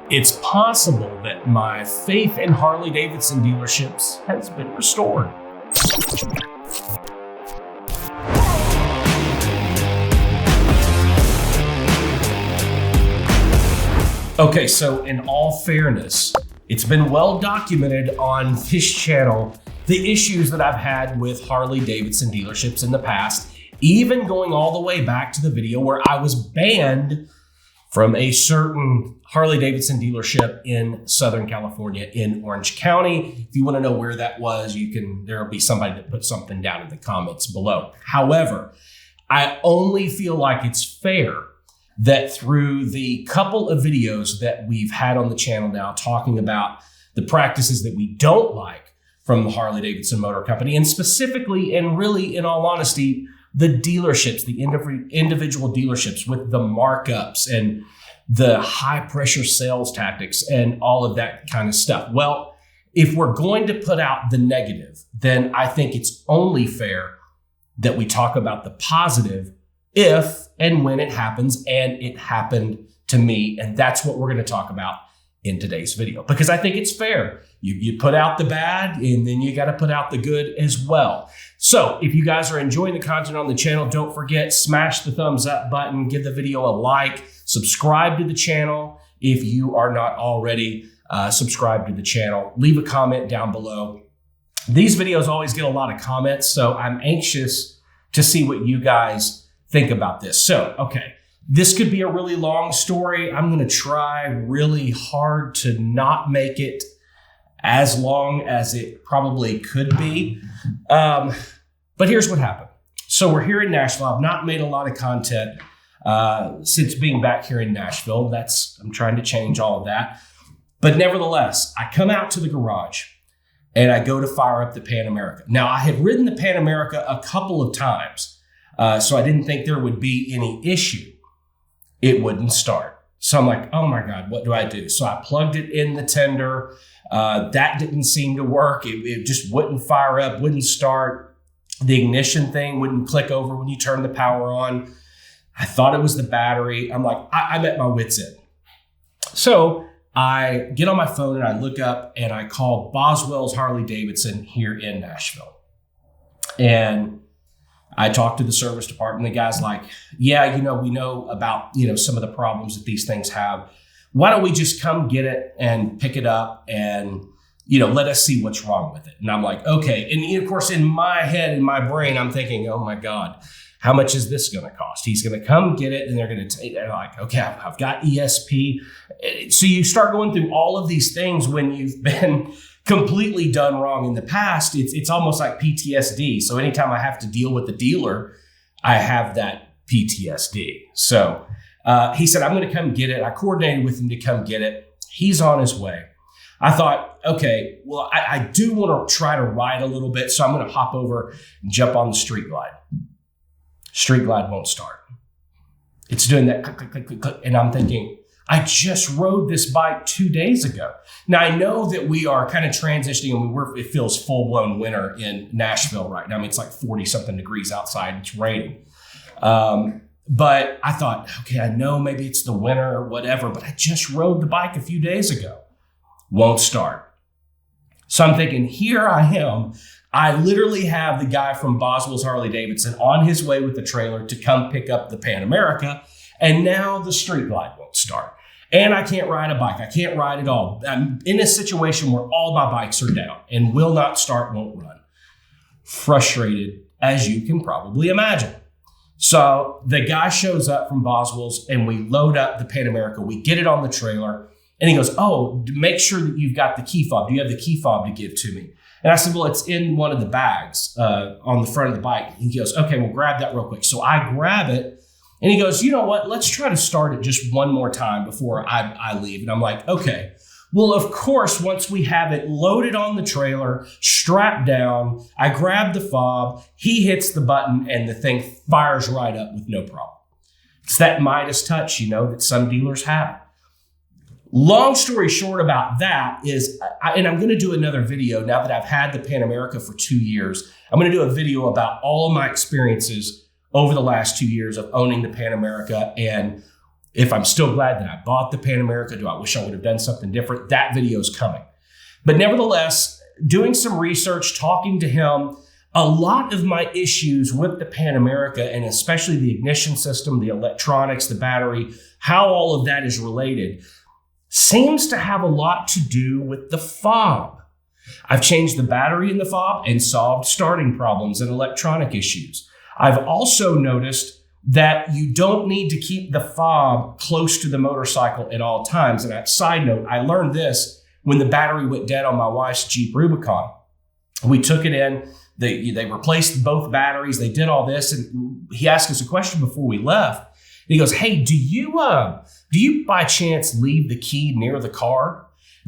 It's possible that my faith in Harley Davidson dealerships has been restored. Okay, so in all fairness, it's been well documented on this channel the issues that I've had with Harley Davidson dealerships in the past, even going all the way back to the video where I was banned from a certain Harley Davidson dealership in Southern California in Orange County. If you want to know where that was, there'll be somebody that put something down in the comments below. However, I only feel like it's fair that through the couple of videos that we've had on the channel now talking about the practices that we don't like from the Harley Davidson Motor Company, and specifically and really in all honesty, the dealerships, the individual dealerships with the markups and the high pressure sales tactics and all of that kind of stuff. Well, if we're going to put out the negative, then I think it's only fair that we talk about the positive if and when it happens, and it happened to me. And that's what we're going to talk about in today's video, because I think it's fair. You put out the bad, and then you got to put out the good as well. So if you guys are enjoying the content on the channel, don't forget, smash the thumbs up button, give the video a like, subscribe to the channel if you are not already subscribed to the channel. Leave a comment down below. These videos always get a lot of comments, so I'm anxious to see what you guys think about this. So, okay, this could be a really long story. I'm going to try really hard to not make it as long as it probably could be. But here's what happened. So we're here in Nashville. I've not made a lot of content since being back here in Nashville. I'm trying to change all of that. But nevertheless, I come out to the garage and I go to fire up the Pan America. Now, I had ridden the Pan America a couple of times, so I didn't think there would be any issue. It wouldn't start. So I'm like, oh my God, what do I do? So I plugged it in the tender. That didn't seem to work. It just wouldn't fire up, wouldn't start. The ignition thing wouldn't click over when you turn the power on. I thought it was the battery. I'm like, I'm at my wit's end. So I get on my phone and I look up and I call Boswell's Harley Davidson here in Nashville. And I talked to the service department. The guy's like, yeah, we know about, some of the problems that these things have. Why don't we just come get it and pick it up and, let us see what's wrong with it. And I'm like, okay. And of course, in my head, in my brain, I'm thinking, oh my God, how much is this going to cost? He's going to come get it and they're going to take it. Like, okay, I've got ESP. So you start going through all of these things when you've been completely done wrong in the past. It's almost like PTSD. So anytime I have to deal with the dealer, I have that PTSD. So he said, I'm going to come get it. I coordinated with him to come get it. He's on his way. I thought, okay, well, I do want to try to ride a little bit. So I'm going to hop over and jump on the Street Glide. Street Glide won't start. It's doing that click, click, click, click, click. And I'm thinking, I just rode this bike 2 days ago. Now, I know that we are kind of transitioning and it feels full-blown winter in Nashville right now. I mean, it's like 40-something degrees outside. It's raining. But I thought, okay, I know maybe it's the winter or whatever, but I just rode the bike a few days ago. Won't start. So I'm thinking, here I am. I literally have the guy from Boswell's Harley Davidson on his way with the trailer to come pick up the Pan America. And now the Street Glide won't start. And I can't ride a bike. I can't ride at all. I'm in a situation where all my bikes are down and will not start, won't run. Frustrated, as you can probably imagine. So the guy shows up from Boswell's and we load up the Pan America. We get it on the trailer and he goes, oh, make sure that you've got the key fob. Do you have the key fob to give to me? And I said, well, it's in one of the bags on the front of the bike. And he goes, okay, well, grab that real quick. So I grab it. And he goes, you know what? Let's try to start it just one more time before I leave. And I'm like, okay. Well, of course, once we have it loaded on the trailer, strapped down, I grab the fob, he hits the button, and the thing fires right up with no problem. It's that Midas touch, that some dealers have. Long story short about that is, and I'm going to do another video now that I've had the Pan America for 2 years. I'm going to do a video about all of my experiences over the last 2 years of owning the Pan America and if I'm still glad that I bought the Pan America, do I wish I would have done something different? That video is coming. But nevertheless, doing some research, talking to him, a lot of my issues with the Pan America, and especially the ignition system, the electronics, the battery, how all of that is related, seems to have a lot to do with the fob. I've changed the battery in the fob and solved starting problems and electronic issues. I've also noticed that you don't need to keep the fob close to the motorcycle at all times. And a side note, I learned this when the battery went dead on my wife's Jeep Rubicon. We took it in, they replaced both batteries, they did all this, and he asked us a question before we left. And he goes, hey, do you by chance leave the key near the car?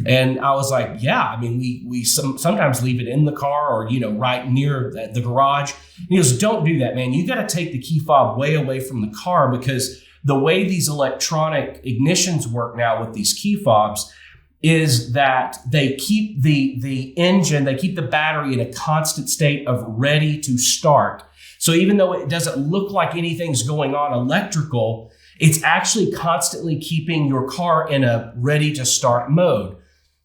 And I was like, yeah, I mean, we sometimes leave it in the car or, right near the garage. And he goes, don't do that, man. You got to take the key fob way away from the car, because the way these electronic ignitions work now with these key fobs is that they keep the engine, they keep the battery in a constant state of ready to start. So even though it doesn't look like anything's going on electrical, it's actually constantly keeping your car in a ready to start mode.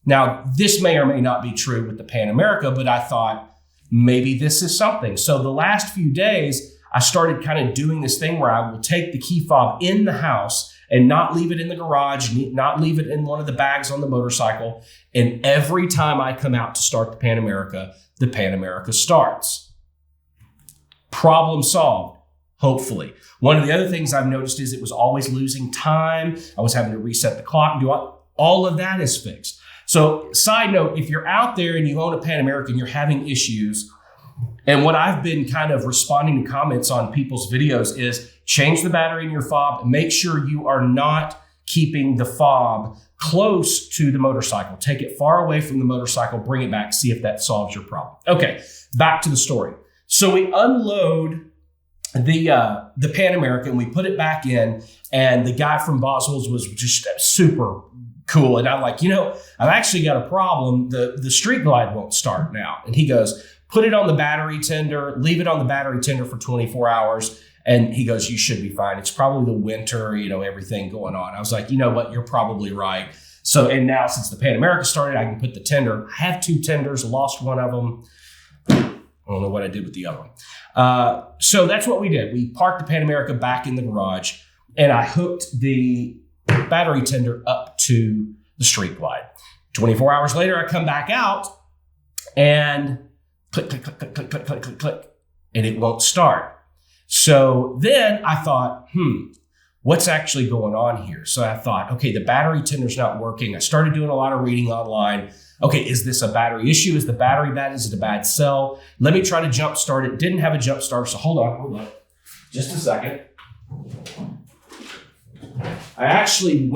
Now, this may or may not be true with the Pan America, but I thought maybe this is something. So the last few days, I started kind of doing this thing where I will take the key fob in the house and not leave it in the garage, not leave it in one of the bags on the motorcycle. And every time I come out to start the Pan America starts. Problem solved, hopefully. One of the other things I've noticed is it was always losing time. I was having to reset the clock and do all of that is fixed. So side note, if you're out there and you own a Pan America and you're having issues, and what I've been kind of responding to comments on people's videos is change the battery in your fob. Make sure you are not keeping the fob close to the motorcycle. Take it far away from the motorcycle, bring it back, see if that solves your problem. Okay, back to the story. So we unload the Pan America and we put it back in, and the guy from Boswell's was just super cool. And I'm like, I've actually got a problem. The Street Glide won't start now. And he goes, put it on the battery tender, leave it on the battery tender for 24 hours. And he goes, you should be fine. It's probably the winter, everything going on. I was like, you know what? You're probably right. So, and now since the Pan America started, I can put the tender. I have 2 tenders, lost one of them. I don't know what I did with the other one. So that's what we did. We parked the Pan America back in the garage, and I hooked the battery tender up to the Street Glide. 24 hours later, I come back out and click, click, click, click, click, click, click, click, click, and it won't start. So then I thought, what's actually going on here? So I thought, okay, the battery tender's not working. I started doing a lot of reading online. Okay, is this a battery issue? Is the battery bad? Is it a bad cell? Let me try to jump start it. Didn't have a jump starter, so hold on. Just a second. I actually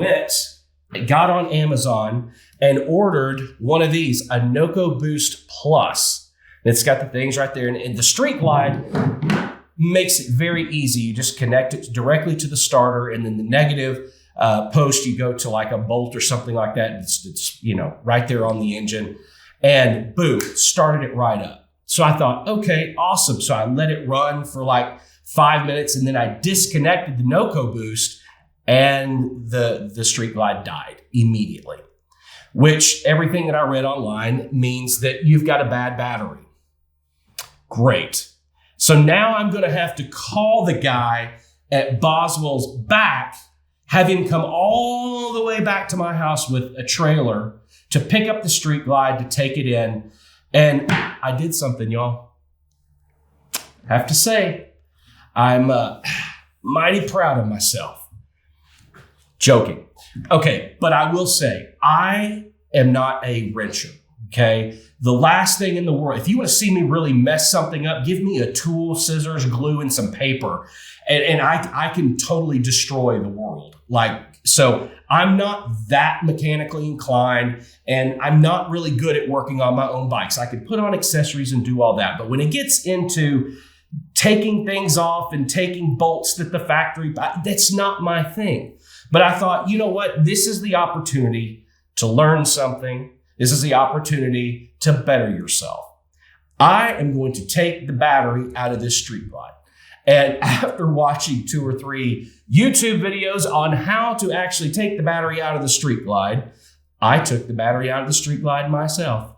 got on Amazon and ordered one of these, a Noco Boost Plus. It's got the things right there. And the Street Glide makes it very easy. You just connect it directly to the starter, and then the negative post, you go to like a bolt or something like that. It's right there on the engine, and boom, started it right up. So I thought, okay, awesome. So I let it run for like 5 minutes, and then I disconnected the Noco Boost, and the Street Glide died immediately, which everything that I read online means that you've got a bad battery. Great. So now I'm going to have to call the guy at Boswell's back, have him come all the way back to my house with a trailer to pick up the Street Glide, to take it in. And I did something, y'all. Have to say, I'm mighty proud of myself. Joking. Okay, but I will say, I am not a wrencher, okay? The last thing in the world, if you want to see me really mess something up, give me a tool, scissors, glue, and some paper, and I can totally destroy the world. So I'm not that mechanically inclined, and I'm not really good at working on my own bikes. I can put on accessories and do all that, but when it gets into taking things off and taking bolts that the factory, that's not my thing. But I thought, you know what? This is the opportunity to learn something. This is the opportunity to better yourself. I am going to take the battery out of this Street Glide. And after watching 2 or 3 YouTube videos on how to actually take the battery out of the Street Glide, I took the battery out of the Street Glide myself.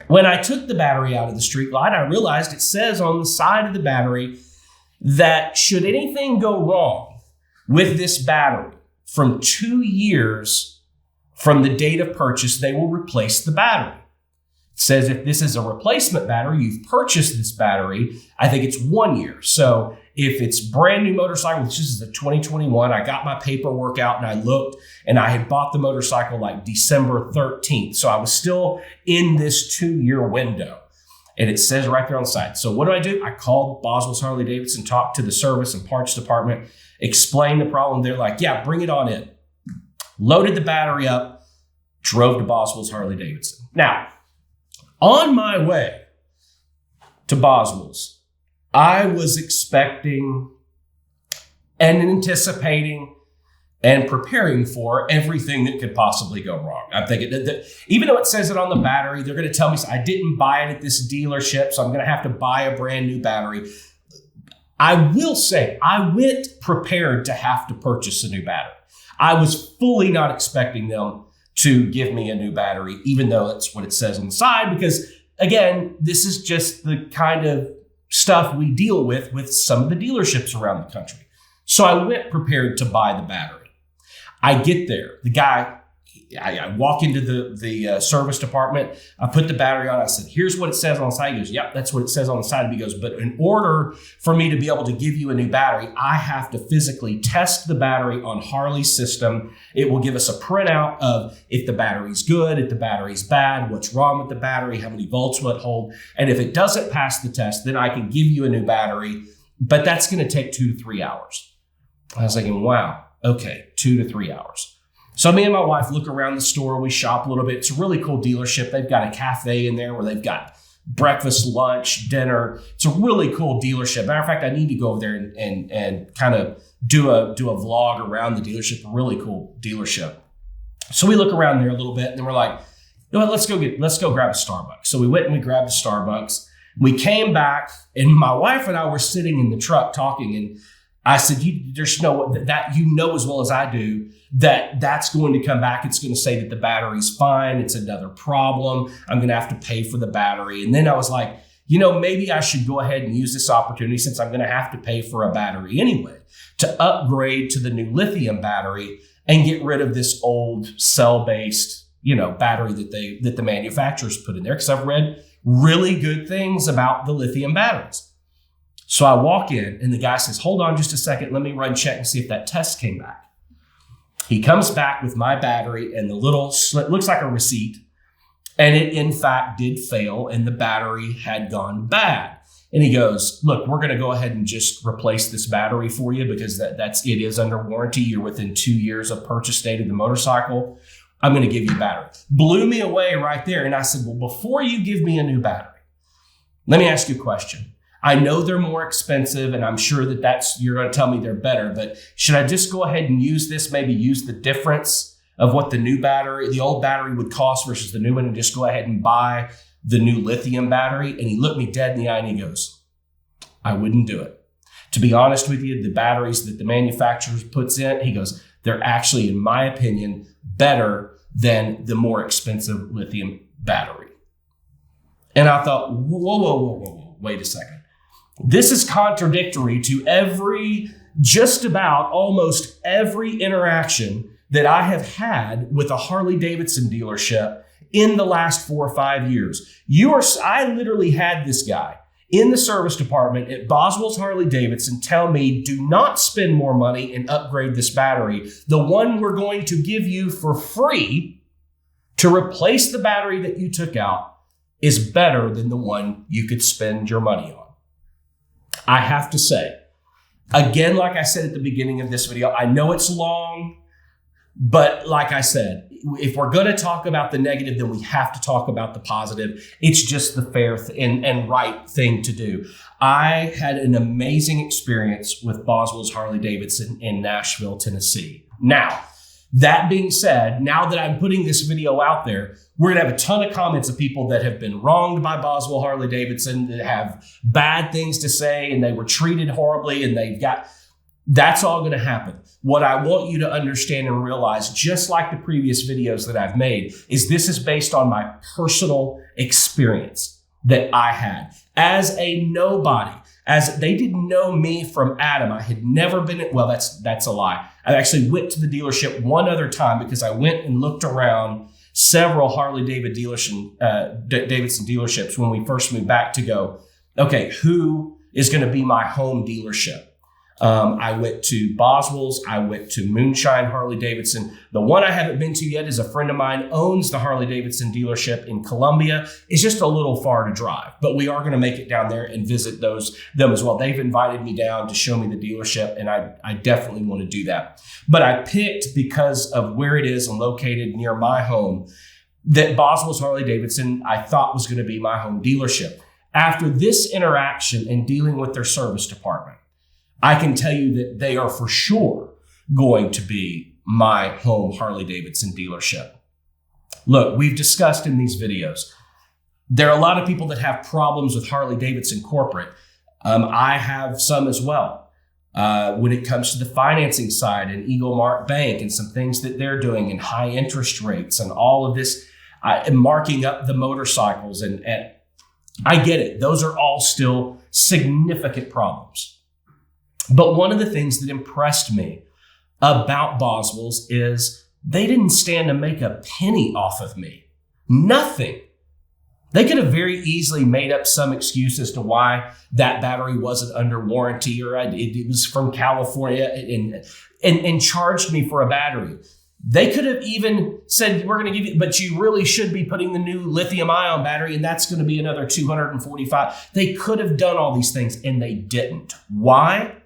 When I took the battery out of the Street Glide, I realized it says on the side of the battery that should anything go wrong with this battery from 2 years from the date of purchase, they will replace the battery. It says if this is a replacement battery, you've purchased this battery, I think it's 1 year. So if it's brand new motorcycle, which is a 2021, I got my paperwork out and I looked, and I had bought the motorcycle like December 13th. So I was still in this 2-year window. And it says right there on the side. So what do? I called Boswell's Harley Davidson, talked to the service and parts department, explained the problem. They're like, yeah, bring it on in. Loaded the battery up, drove to Boswell's Harley Davidson. Now, on my way to Boswell's, I was expecting and anticipating and preparing for everything that could possibly go wrong. I'm thinking that even though it says it on the battery, they're going to tell me I didn't buy it at this dealership, so I'm going to have to buy a brand new battery. I will say I went prepared to have to purchase a new battery. I was fully not expecting them to give me a new battery, even though that's what it says on the side, because again, this is just the kind of stuff we deal with some of the dealerships around the country. So I went prepared to buy the battery. I get there. The guy, I walk into the service department. I put the battery on. I said, here's what it says on the side. He goes, yep, that's what it says on the side. He goes, but in order for me to be able to give you a new battery, I have to physically test the battery on Harley's system. It will give us a printout of if the battery's good, if the battery's bad, what's wrong with the battery, how many volts will it hold. And if it doesn't pass the test, then I can give you a new battery, but that's going to take 2 to 3 hours. I was thinking, wow, okay, 2 to 3 hours. So me and my wife look around the store. We shop a little bit. It's a really cool dealership. They've got a cafe in there where they've got breakfast, lunch, dinner. It's a really cool dealership. Matter of fact, I need to go over there and kind of do a vlog around the dealership. A really cool dealership. So we look around there a little bit, and then we're like, you know what, let's go grab a Starbucks. So we went and we grabbed a Starbucks. We came back, and my wife and I were sitting in the truck talking, and I said, there's no, that you know as well as I do, that's going to come back. It's going to say that the battery's fine. It's another problem. I'm going to have to pay for the battery. And then I was like, maybe I should go ahead and use this opportunity, since I'm going to have to pay for a battery anyway, to upgrade to the new lithium battery and get rid of this old cell-based, battery that the manufacturers put in there. Because I've read really good things about the lithium batteries. So I walk in, and the guy says, hold on just a second. Let me run check and see if that test came back. He comes back with my battery and the little slip, looks like a receipt. And it, in fact, did fail, and the battery had gone bad. And he goes, look, we're going to go ahead and just replace this battery for you, because it is under warranty. You're within 2 years of purchase date of the motorcycle. I'm going to give you a battery. Blew me away right there. And I said, well, before you give me a new battery, let me ask you a question. I know they're more expensive, and I'm sure you're going to tell me they're better, but should I just go ahead and use this, maybe use the difference of what the old battery would cost versus the new one, and just go ahead and buy the new lithium battery? And he looked me dead in the eye and he goes, I wouldn't do it. To be honest with you, the batteries that the manufacturer puts in, he goes, they're actually, in my opinion, better than the more expensive lithium battery. And I thought, whoa, wait a second. This is contradictory to just about almost every interaction that I have had with a Harley Davidson dealership in the last 4 or 5 years. I literally had this guy in the service department at Boswell's Harley Davidson tell me, do not spend more money and upgrade this battery. The one we're going to give you for free to replace the battery that you took out is better than the one you could spend your money on. I have to say, again, like I said at the beginning of this video, I know it's long, but like I said, if we're going to talk about the negative, then we have to talk about the positive. It's just the fair and right thing to do. I had an amazing experience with Boswell's Harley Davidson in Nashville, Tennessee. Now, That being said, now that I'm putting this video out there, we're going to have a ton of comments of people that have been wronged by Boswell Harley Davidson, that have bad things to say, and they were treated horribly, and that's all going to happen. What I want you to understand and realize, just like the previous videos that I've made, is this is based on my personal experience that I had as a nobody. As they didn't know me from Adam. I had never been, well, that's a lie. I actually went to the dealership one other time because I went and looked around several Harley Davidson dealerships when we first moved back to go, okay, who is going to be my home dealership? I went to Boswell's. I went to Moonshine Harley Davidson. The one I haven't been to yet is a friend of mine owns the Harley Davidson dealership in Columbia. It's just a little far to drive, but we are going to make it down there and visit them as well. They've invited me down to show me the dealership, and I definitely want to do that. But I picked, because of where it is and located near my home, that Boswell's Harley Davidson I thought was going to be my home dealership. After this interaction and dealing with their service department, I can tell you that they are for sure going to be my home Harley Davidson dealership. Look, we've discussed in these videos, there are a lot of people that have problems with Harley Davidson corporate. I have some as well. When it comes to the financing side and Eagle Mark Bank and some things that they're doing and high interest rates and all of this, marking up the motorcycles. And I get it. Those are all still significant problems. But one of the things that impressed me about Boswell's is they didn't stand to make a penny off of me. Nothing. They could have very easily made up some excuse as to why that battery wasn't under warranty, or it was from California, and charged me for a battery. They could have even said, we're going to give you, but you really should be putting the new lithium ion battery, and that's going to be another $245. They could have done all these things, and they didn't. Why?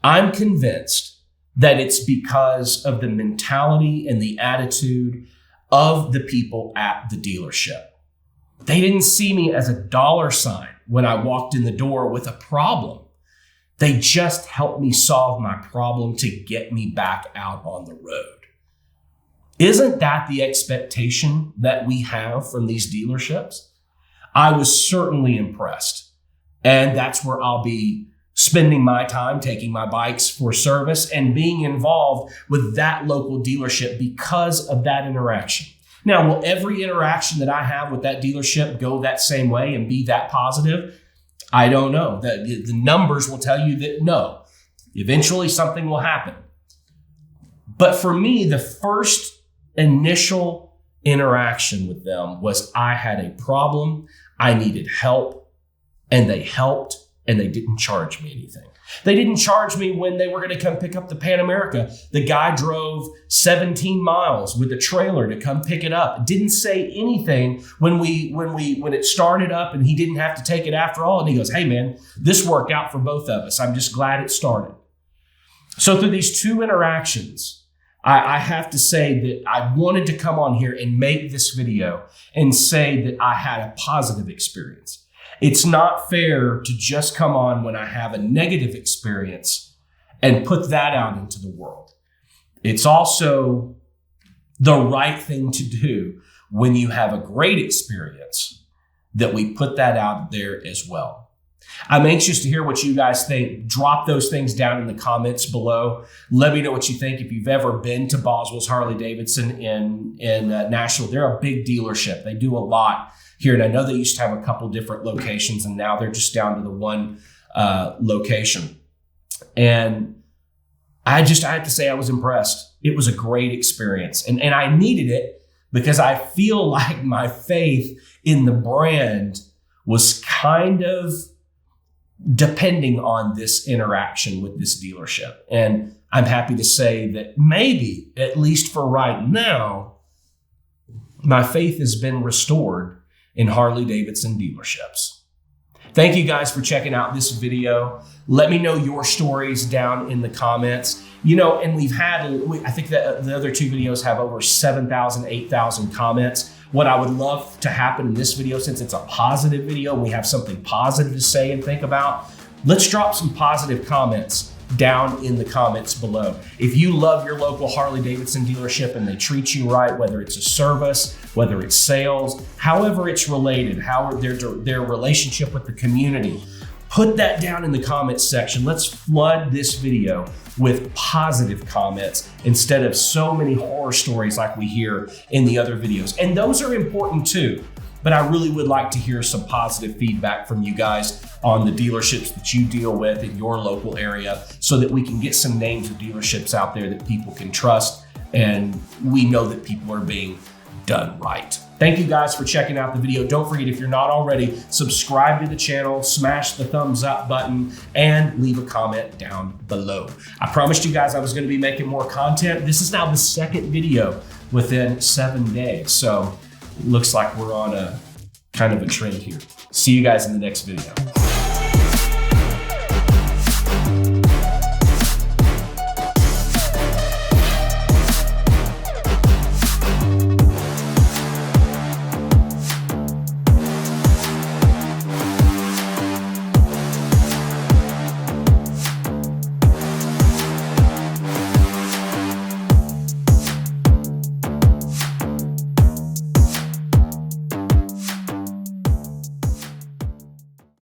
I'm convinced that it's because of the mentality and the attitude of the people at the dealership. They didn't see me as a dollar sign when I walked in the door with a problem. They just helped me solve my problem to get me back out on the road. Isn't that the expectation that we have from these dealerships? I was certainly impressed, and that's where I'll be spending my time taking my bikes for service and being involved with that local dealership because of that interaction. Now, will every interaction that I have with that dealership go that same way and be that positive? I don't know. The numbers will tell you that no. Eventually something will happen. But for me, the first initial interaction with them was I had a problem, I needed help, and they helped. And they didn't charge me anything. They didn't charge me when they were going to come pick up the Pan America. The guy drove 17 miles with a trailer to come pick it up. Didn't say anything when it started up, and he didn't have to take it after all. And he goes, hey man, this worked out for both of us. I'm just glad it started. So through these two interactions, I have to say that I wanted to come on here and make this video and say that I had a positive experience. It's not fair to just come on when I have a negative experience and put that out into the world. It's also the right thing to do when you have a great experience that we put that out there as well. I'm anxious to hear what you guys think. Drop those things down in the comments below. Let me know what you think. If you've ever been to Boswell's Harley Davidson in Nashville, they're a big dealership. They do a lot here. And I know they used to have a couple different locations, and now they're just down to the one location. And I had to say I was impressed. It was a great experience. And I needed it because I feel like my faith in the brand was kind of depending on this interaction with this dealership. And I'm happy to say that maybe, at least for right now, my faith has been restored in Harley Davidson dealerships. Thank you guys for checking out this video. Let me know your stories down in the comments. You know, and I think that the other two videos have over 7,000, 8,000 comments. What I would love to happen in this video, since it's a positive video, we have something positive to say and think about. Let's drop some positive comments down in the comments below. If you love your local Harley Davidson dealership and they treat you right, whether it's a service, whether it's sales, however it's related, how their relationship with the community, put that down in the comments section. Let's flood this video with positive comments instead of so many horror stories like we hear in the other videos. And those are important too. But I really would like to hear some positive feedback from you guys on the dealerships that you deal with in your local area so that we can get some names of dealerships out there that people can trust and we know that people are being done right. Thank you guys for checking out the video. Don't forget, if you're not already, subscribe to the channel, smash the thumbs up button, and leave a comment down below. I promised you guys I was going to be making more content. This is now the second video within 7 days. So looks like we're on a kind of a trend here. See you guys in the next video.